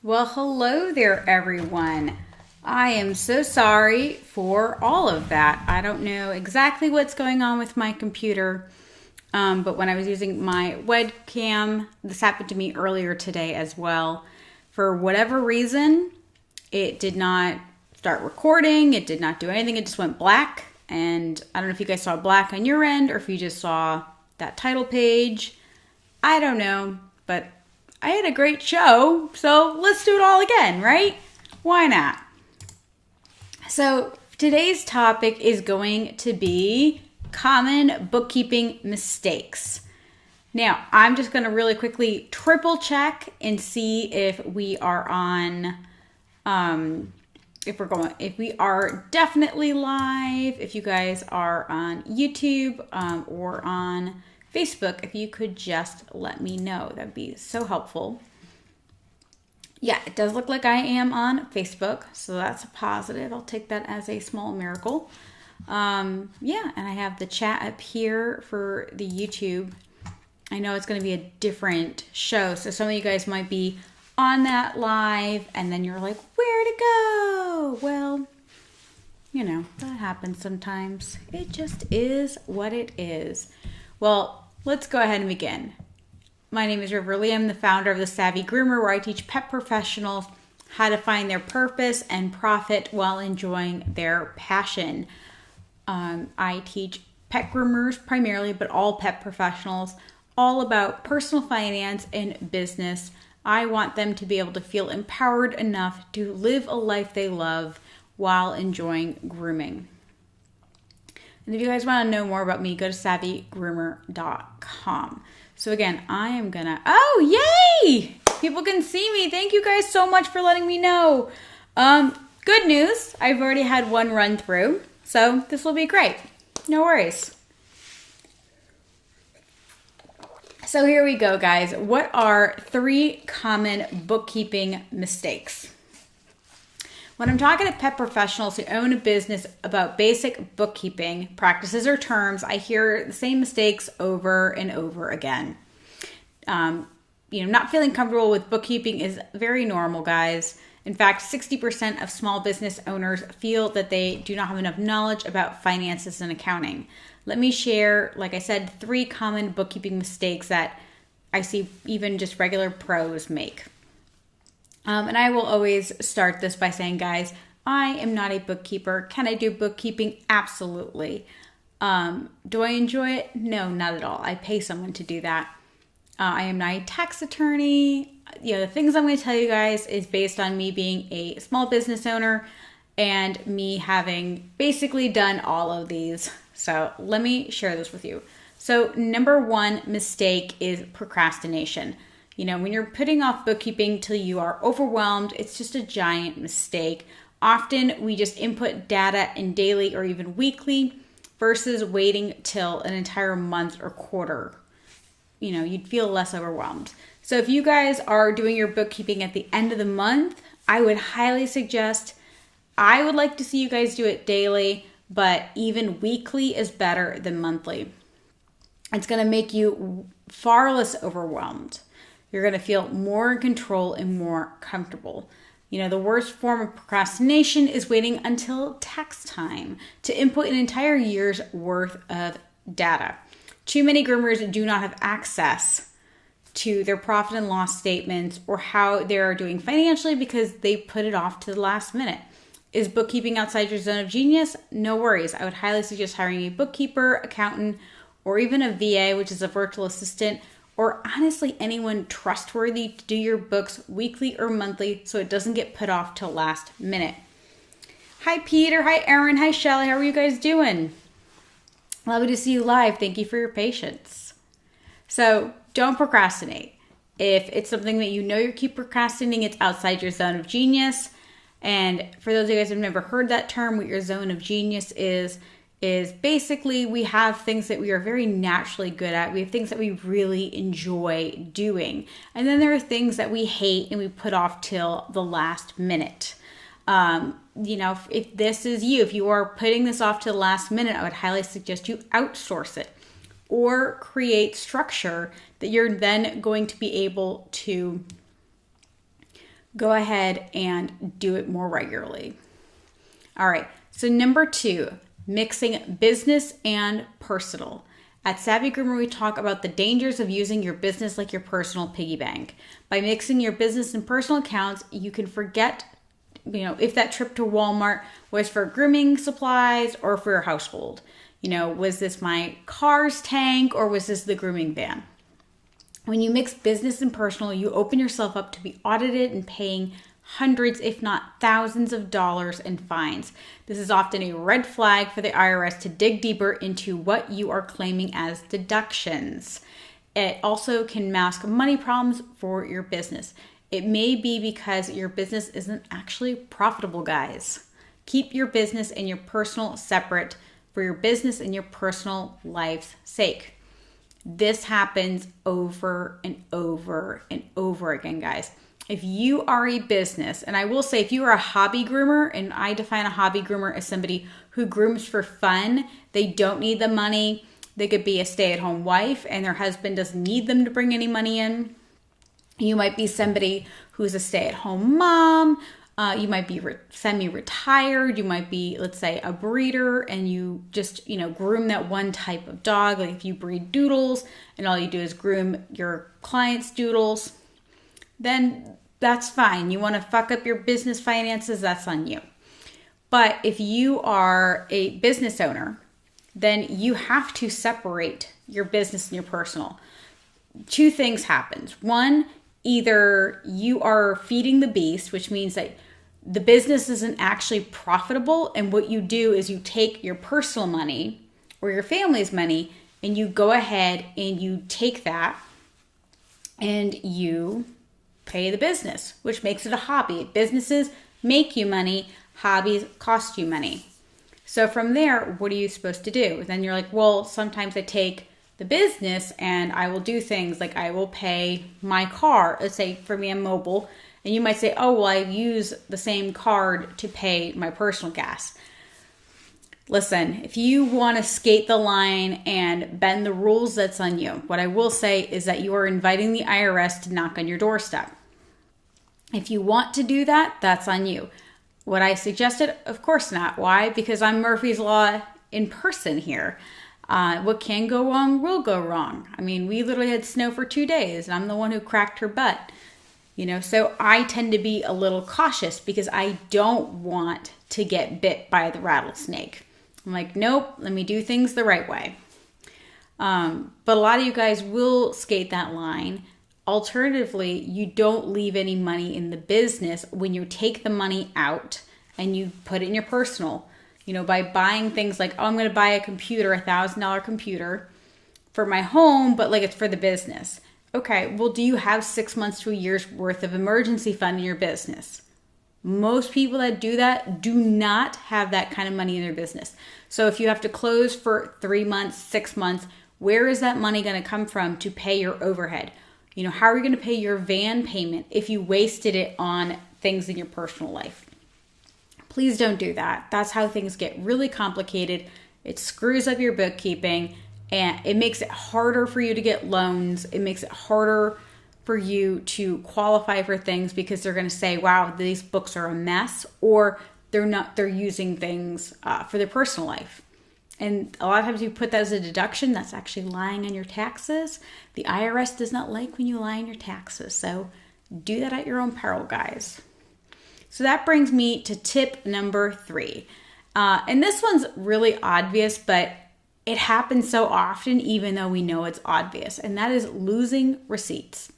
Well, hello there, everyone. I am so sorry for all of that. I don't know exactly what's going on with my computer, but when I was using my webcam, this happened to me earlier today as well. For whatever reason, it did not start recording. It did not do anything. It just went black. And I don't know if you guys saw black on your end or if you just saw that title page. I don't know, but I had a great show, so let's do it all again, right? Why not? So today's topic is going to be common bookkeeping mistakes. Now, I'm just going to really quickly triple check and see if we are on, if we are definitely live, if you guys are on YouTube or on Facebook. If you could just let me know, that'd be so helpful. Yeah, it does look like I am on Facebook, so that's a positive. I'll take that as a small miracle. Yeah, and I have the chat up here for the YouTube. I know it's going to be a different show, so some of you guys might be on that live, and then you're like, where to go? Well, you know, that happens sometimes. It just is what it is. Well, let's go ahead and begin. My name is Riverly. I'm the founder of the Savvy Groomer, where I teach pet professionals how to find their purpose and profit while enjoying their passion. I teach pet groomers primarily, but all pet professionals, all about personal finance and business. I want them to be able to feel empowered enough to live a life they love while enjoying grooming. And if you guys want to know more about me, go to savvygroomer.com. So again, I am gonna, oh, yay! People can see me. Thank you guys so much for letting me know. Good news, I've already had one run through, so this will be great. No worries. So here we go, guys. What are 3 common bookkeeping mistakes? When I'm talking to pet professionals who own a business about basic bookkeeping practices or terms, I hear the same mistakes over and over again. Not feeling comfortable with bookkeeping is very normal, guys. In fact, 60% of small business owners feel that they do not have enough knowledge about finances and accounting. Let me share, like I said, 3 common bookkeeping mistakes that I see even just regular pros make. And I will always start this by saying, guys, I am not a bookkeeper. Can I do bookkeeping? Absolutely. Do I enjoy it? No, not at all. I pay someone to do that. I am not a tax attorney. The things I'm going to tell you guys is based on me being a small business owner and me having basically done all of these. So let me share this with you. So number 1 mistake is procrastination. When you're putting off bookkeeping till you are overwhelmed, it's just a giant mistake. Often we just input data in daily or even weekly versus waiting till an entire month or quarter. You'd feel less overwhelmed. So if you guys are doing your bookkeeping at the end of the month, I would highly suggest, I would like to see you guys do it daily, but even weekly is better than monthly. It's going to make you far less overwhelmed. You're going to feel more in control and more comfortable. The worst form of procrastination is waiting until tax time to input an entire year's worth of data. Too many groomers do not have access to their profit and loss statements or how they are doing financially because they put it off to the last minute. Is bookkeeping outside your zone of genius? No worries. I would highly suggest hiring a bookkeeper, accountant, or even a VA, which is a virtual assistant, or honestly anyone trustworthy to do your books weekly or monthly so it doesn't get put off till last minute. Hi Peter, hi Erin, hi Shelly, how are you guys doing? Lovely to see you live. Thank you for your patience. So don't procrastinate. If it's something that you keep procrastinating, it's outside your zone of genius. And for those of you guys who have never heard that term, what your zone of genius is basically we have things that we are very naturally good at. We have things that we really enjoy doing. And then there are things that we hate and we put off till the last minute. If this is you, if you are putting this off to the last minute, I would highly suggest you outsource it or create structure that you're then going to be able to go ahead and do it more regularly. All right, so number 2, mixing business and personal. At Savvy Groomer, we talk about the dangers of using your business like your personal piggy bank. By mixing your business and personal accounts, you can forget, if that trip to Walmart was for grooming supplies or for your household. Was this my car's tank or was this the grooming van? When you mix business and personal, you open yourself up to be audited and paying hundreds, if not thousands of dollars in fines. This is often a red flag for the IRS to dig deeper into what you are claiming as deductions. It also can mask money problems for your business. It may be because your business isn't actually profitable, guys. Keep your business and your personal separate for your business and your personal life's sake. This happens over and over and over again, guys. If you are a business, and I will say if you are a hobby groomer, and I define a hobby groomer as somebody who grooms for fun, they don't need the money. They could be a stay-at-home wife and their husband doesn't need them to bring any money in. You might be somebody who's a stay-at-home mom. You might be semi-retired. You might be, let's say, a breeder and you just, groom that one type of dog. Like if you breed doodles and all you do is groom your clients' doodles, then that's fine. You want to fuck up your business finances, that's on you. But if you are a business owner, then you have to separate your business and your personal. 2 things happen. One, either you are feeding the beast, which means that the business isn't actually profitable, and what you do is you take your personal money or your family's money and you go ahead and you take that and you pay the business, which makes it a hobby. Businesses make you money, hobbies cost you money. So from there, what are you supposed to do? Then you're like, well, sometimes I take the business and I will do things like I will pay my car. Let's say for me, I'm mobile. And you might say, oh, well, I use the same card to pay my personal gas. Listen, if you want to skate the line and bend the rules, that's on you. What I will say is that you are inviting the IRS to knock on your doorstep. If you want to do that, that's on you. What I suggested, of course not. Why? Because I'm Murphy's Law in person here. What can go wrong will go wrong. I mean, we literally had snow for 2 days and I'm the one who cracked her butt. So I tend to be a little cautious because I don't want to get bit by the rattlesnake. I'm like, nope, let me do things the right way. But a lot of you guys will skate that line. Alternatively, you don't leave any money in the business when you take the money out and you put it in your personal. By buying things like, oh, I'm going to buy a computer, $1,000 computer for my home, but like it's for the business. Okay, well, do you have 6 months to a year's worth of emergency fund in your business? Most people that do that do not have that kind of money in their business. So if you have to close for 3 months, 6 months, where is that money going to come from to pay your overhead? How are you going to pay your van payment if you wasted it on things in your personal life? Please don't do that. That's how things get really complicated. It screws up your bookkeeping. And it makes it harder for you to get loans. It makes it harder for you to qualify for things because they're going to say, wow, these books are a mess, or they're using things for their personal life. And a lot of times you put that as a deduction, that's actually lying on your taxes. The IRS does not like when you lie on your taxes. So do that at your own peril, guys. So that brings me to tip number 3. And this one's really obvious, but it happens so often, even though we know it's obvious, and that is losing receipts.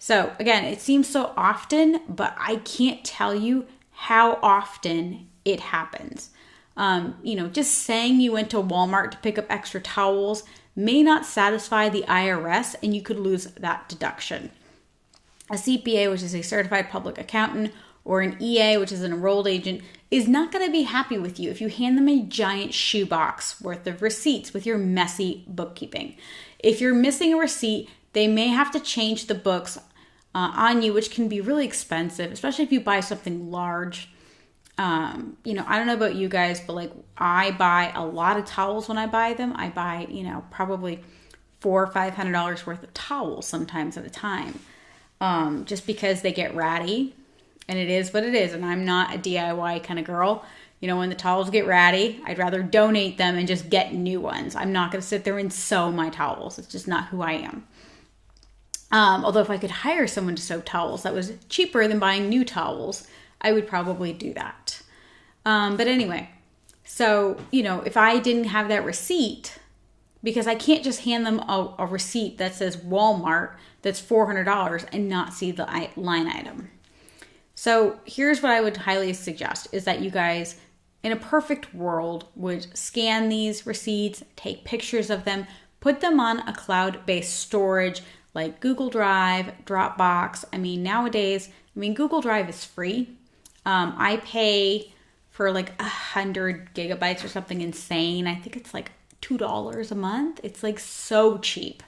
So again, it seems so often, but I can't tell you how often it happens. Just saying you went to Walmart to pick up extra towels may not satisfy the IRS, and you could lose that deduction. A CPA, which is a certified public accountant, or an EA, which is an enrolled agent, is not going to be happy with you if you hand them a giant shoebox worth of receipts with your messy bookkeeping. If you're missing a receipt, they may have to change the books on you, which can be really expensive, especially if you buy something large. I don't know about you guys, but like I buy a lot of towels when I buy them. I buy, probably $400 or $500 worth of towels sometimes at a time, just because they get ratty. and it is what it is. And I'm not a DIY kind of girl. When the towels get ratty, I'd rather donate them and just get new ones. I'm not going to sit there and sew my towels. It's just not who I am. Although if I could hire someone to sew towels that was cheaper than buying new towels, I would probably do that. But anyway, so, if I didn't have that receipt, because I can't just hand them a receipt that says Walmart that's $400 and not see the line item. So here's what I would highly suggest is that you guys, in a perfect world, would scan these receipts, take pictures of them, put them on a cloud-based storage like Google Drive, Dropbox. Nowadays, Google Drive is free. I pay for like 100 gigabytes or something insane. I think it's like $2 a month. It's like so cheap.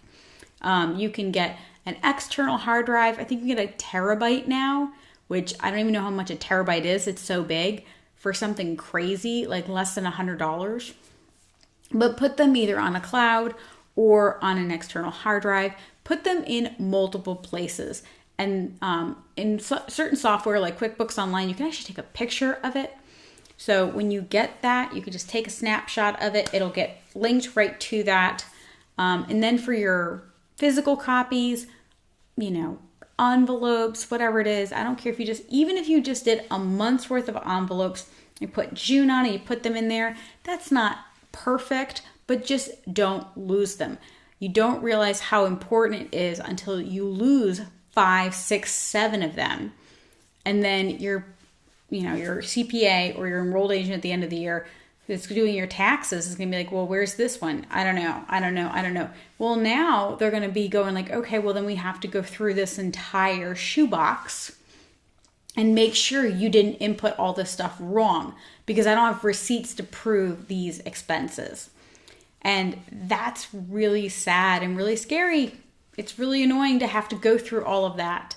You can get an external hard drive. I think you can get a terabyte now, which I don't even know how much a terabyte is. It's so big, for something crazy, like less than $100. But put them either on a cloud or on an external hard drive. Put them in multiple places. And in certain software like QuickBooks Online, you can actually take a picture of it. So when you get that, you can just take a snapshot of it. It'll get linked right to that. And then for your physical copies, envelopes, whatever it is, I don't care even if you just did a month's worth of envelopes, you put June on it, you put them in there. That's not perfect, but just don't lose them. You don't realize how important it is until you lose 5, 6, 7 of them. And then your CPA or your enrolled agent at the end of the year that's doing your taxes is going to be like, well, where's this one? I don't know. Well, now they're going to be going like, okay, well, then we have to go through this entire shoebox and make sure you didn't input all this stuff wrong, because I don't have receipts to prove these expenses. And that's really sad and really scary. It's really annoying to have to go through all of that.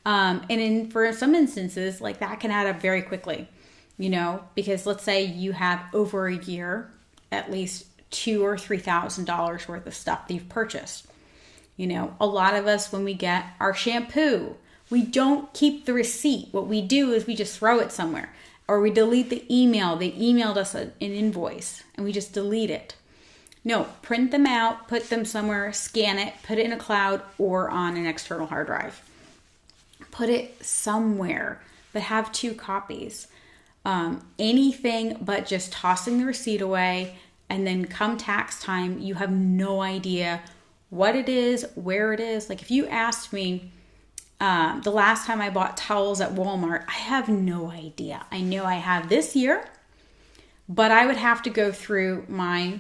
And for some instances, like that can add up very quickly, because let's say you have over a year, at least $2,000 or $3,000 worth of stuff that you've purchased. A lot of us, when we get our shampoo, we don't keep the receipt. What we do is we just throw it somewhere, or we delete the email. They emailed us an invoice and we just delete it. No, print them out, put them somewhere, scan it, put it in a cloud or on an external hard drive. Put it somewhere, but have 2 copies. Anything but just tossing the receipt away, and then come tax time, you have no idea what it is, where it is. Like if you asked me the last time I bought towels at Walmart, I have no idea. I know I have this year, but I would have to go through my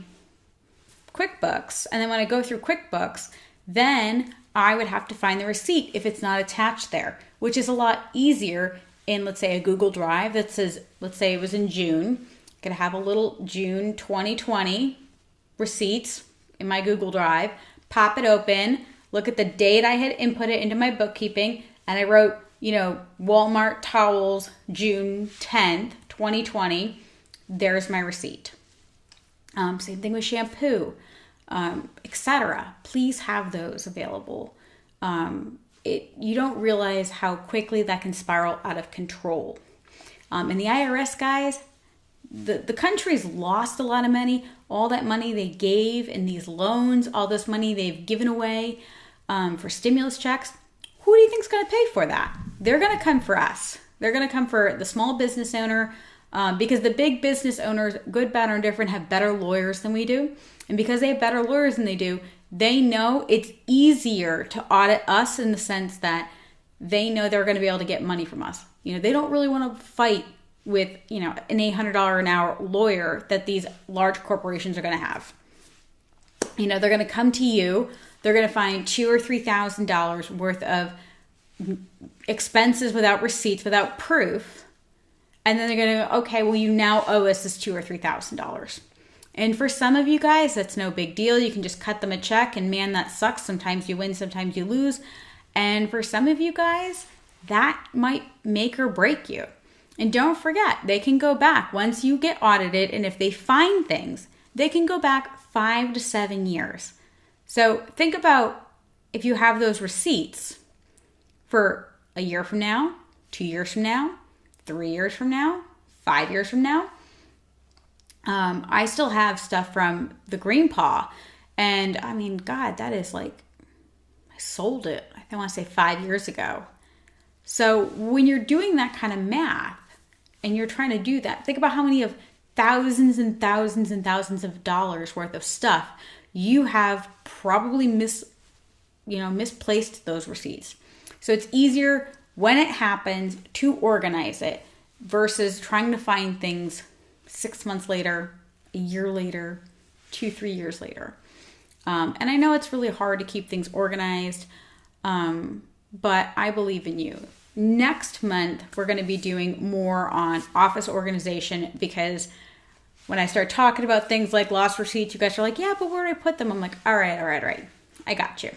QuickBooks. And then when I go through QuickBooks, then I would have to find the receipt if it's not attached there, which is a lot easier in, let's say, a Google Drive that says, let's say it was in June. I could have a little June 2020 receipts in my Google Drive, pop it open, look at the date I had input it into my bookkeeping, and I wrote, Walmart towels, June 10th, 2020. There's my receipt. Same thing with shampoo, etc. Please have those available. You don't realize how quickly that can spiral out of control. And the IRS guys, the country's lost a lot of money. All that money they gave in these loans, all this money they've given away for stimulus checks. Who do you think's going to pay for that? They're going to come for us. They're going to come for the small business owner, because the big business owners, good, bad, or indifferent, have better lawyers than we do. And because they have better lawyers than they do, they know it's easier to audit us in the sense that they know they're going to be able to get money from us. They don't really want to fight with, an $800 an hour lawyer that these large corporations are going to have. They're going to come to you. They're going to find $2,000 or $3,000 worth of expenses without receipts, without proof. And then they're going to go, okay, well, you now owe us this $2,000 or $3,000. And for some of you guys, that's no big deal. You can just cut them a check, and man, that sucks. Sometimes you win, sometimes you lose. And for some of you guys, that might make or break you. And don't forget, they can go back once you get audited, and if they find things, they can go back 5 to 7 years. So think about if you have those receipts for a year from now, 2 years from now, 3 years from now, 5 years from now. I still have stuff from the Green Paw. And I mean, God, that is like, I sold it, I want to say 5 years ago. So when you're doing that kind of math and you're trying to do that, think about how many of thousands and thousands and thousands of dollars worth of stuff you have probably misplaced those receipts. So it's easier when it happens to organize it versus trying to find things 6 months later, a year later, 2-3 years later. And I know it's really hard to keep things organized, but I believe in you. Next month, we're going to be doing more on office organization, because when I start talking about things like lost receipts, you guys are like, yeah, but where do I put them? I'm like, all right. I got you.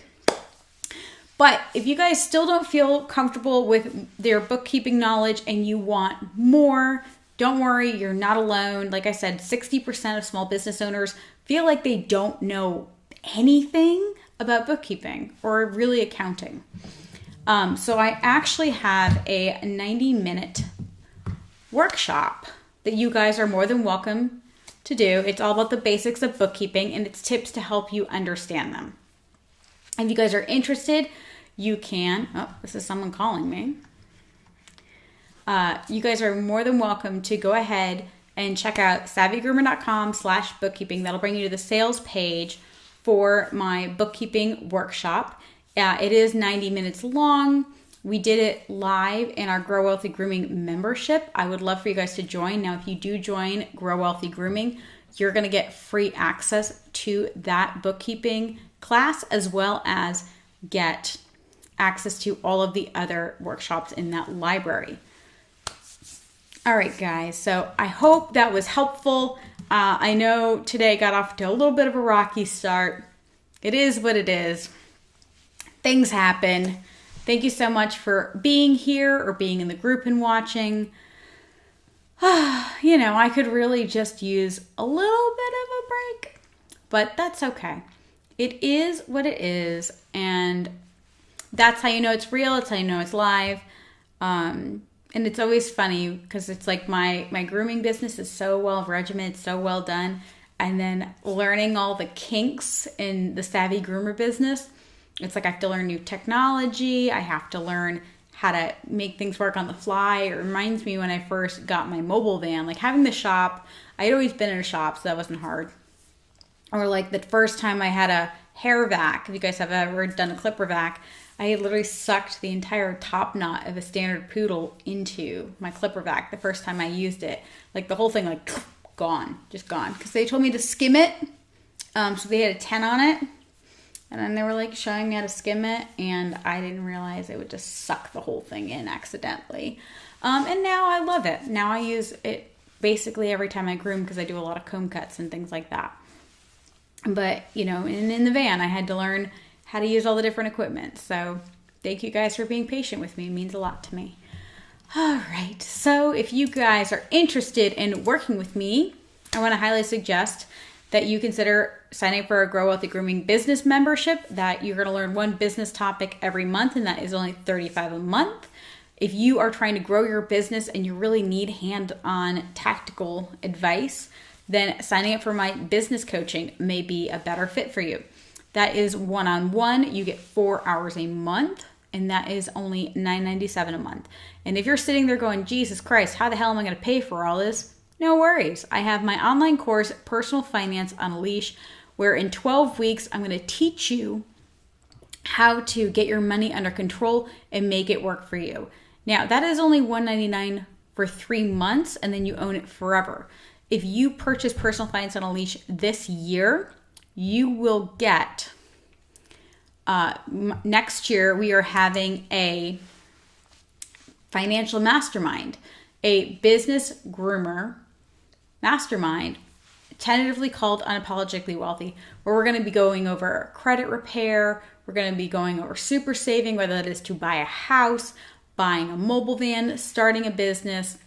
But if you guys still don't feel comfortable with their bookkeeping knowledge and you want more, don't worry, you're not alone. Like I said, 60% of small business owners feel like they don't know anything about bookkeeping or really accounting. So I actually have a 90-minute workshop that you guys are more than welcome to do. It's all about the basics of bookkeeping and it's tips to help you understand them. If you guys are interested, you can, this is someone calling me. You guys are more than welcome to go ahead and check out savvygroomer.com/bookkeeping. That'll bring you to the sales page for my bookkeeping workshop. It is 90 minutes long. We did it live in our Grow Wealthy Grooming membership. I would love for you guys to join. Now, if you do join Grow Wealthy Grooming, you're going to get free access to that bookkeeping class, as well as get access to all of the other workshops in that library. All right, guys. So I hope that was helpful. I know today got off to a little bit of a rocky start. It is what it is. Things happen. Thank you so much for being here or being in the group and watching. I could really just use a little bit of a break, but that's okay. It is what it is, and that's how you know it's real. It's how you know it's live. And it's always funny because it's like my grooming business is so well regimented, so well done. And then learning all the kinks in the Savvy Groomer business, it's like I have to learn new technology. I have to learn how to make things work on the fly. It reminds me when I first got my mobile van, like having the shop. I had always been in a shop, so that wasn't hard. Or like the first time I had a hair vac, if you guys have ever done a clipper vac, I had literally sucked the entire top knot of a standard poodle into my clipper vac the first time I used it. Like the whole thing, like gone, just gone. Because they told me to skim it. So they had a 10 on it. And then they were like showing me how to skim it. And I didn't realize it would just suck the whole thing in accidentally. And now I love it. Now I use it basically every time I groom because I do a lot of comb cuts and things like that. But, in the van, I had to learn how to use all the different equipment. So thank you guys for being patient with me. It means a lot to me. All right. So if you guys are interested in working with me, I want to highly suggest that you consider signing up for a Grow Wealthy Grooming business membership, that you're going to learn one business topic every month, and that is only $35 a month. If you are trying to grow your business and you really need hand-on tactical advice, then signing up for my business coaching may be a better fit for you. That is one-on-one. You get 4 hours a month, and that is only $9.97 a month. And if you're sitting there going, Jesus Christ, how the hell am I going to pay for all this? No worries. I have my online course, Personal Finance on a Leash, where in 12 weeks, I'm going to teach you how to get your money under control and make it work for you. Now, that is only $199 for 3 months, and then you own it forever. If you purchase Personal Finance on a Leash this year, you will get, next year, we are having a financial mastermind, a business groomer mastermind, tentatively called Unapologetically Wealthy, where we're going to be going over credit repair. We're going to be going over super saving, whether that is to buy a house, buying a mobile van, starting a business.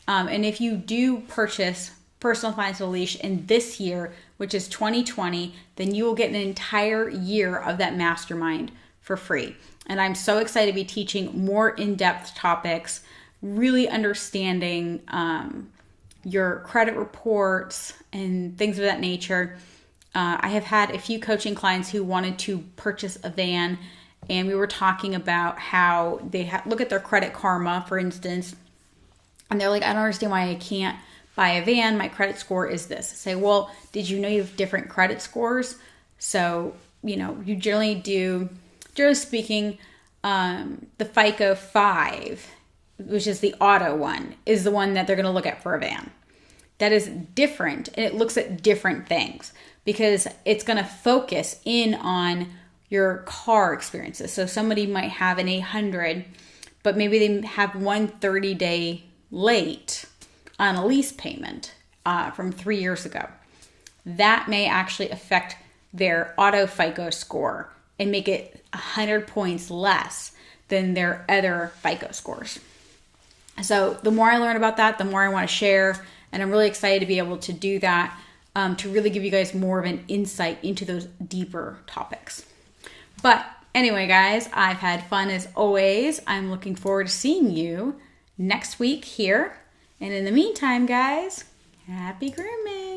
And if you do purchase Personal Finance on a Leash in this year, which is 2020, then you will get an entire year of that mastermind for free. And I'm so excited to be teaching more in-depth topics really understanding your credit reports and things of that nature. I have had a few coaching clients who wanted to purchase a van, and we were talking about how they look at their Credit Karma, for instance, and they're like, I don't understand why I can't buy a van. My credit score is this. I say, well, did you know you have different credit scores? So, you generally do, generally speaking, the FICO 5, which is the auto one, is the one that they're going to look at for a van. That is different, and it looks at different things because it's going to focus in on your car experiences. So somebody might have an 800, but maybe they have one 30-day late on a lease payment from 3 years ago. That may actually affect their auto FICO score and make it 100 points less than their other FICO scores. So the more I learn about that, the more I want to share. And I'm really excited to be able to do that, to really give you guys more of an insight into those deeper topics. But anyway, guys, I've had fun as always. I'm looking forward to seeing you next week here. And in the meantime, guys, happy grooming.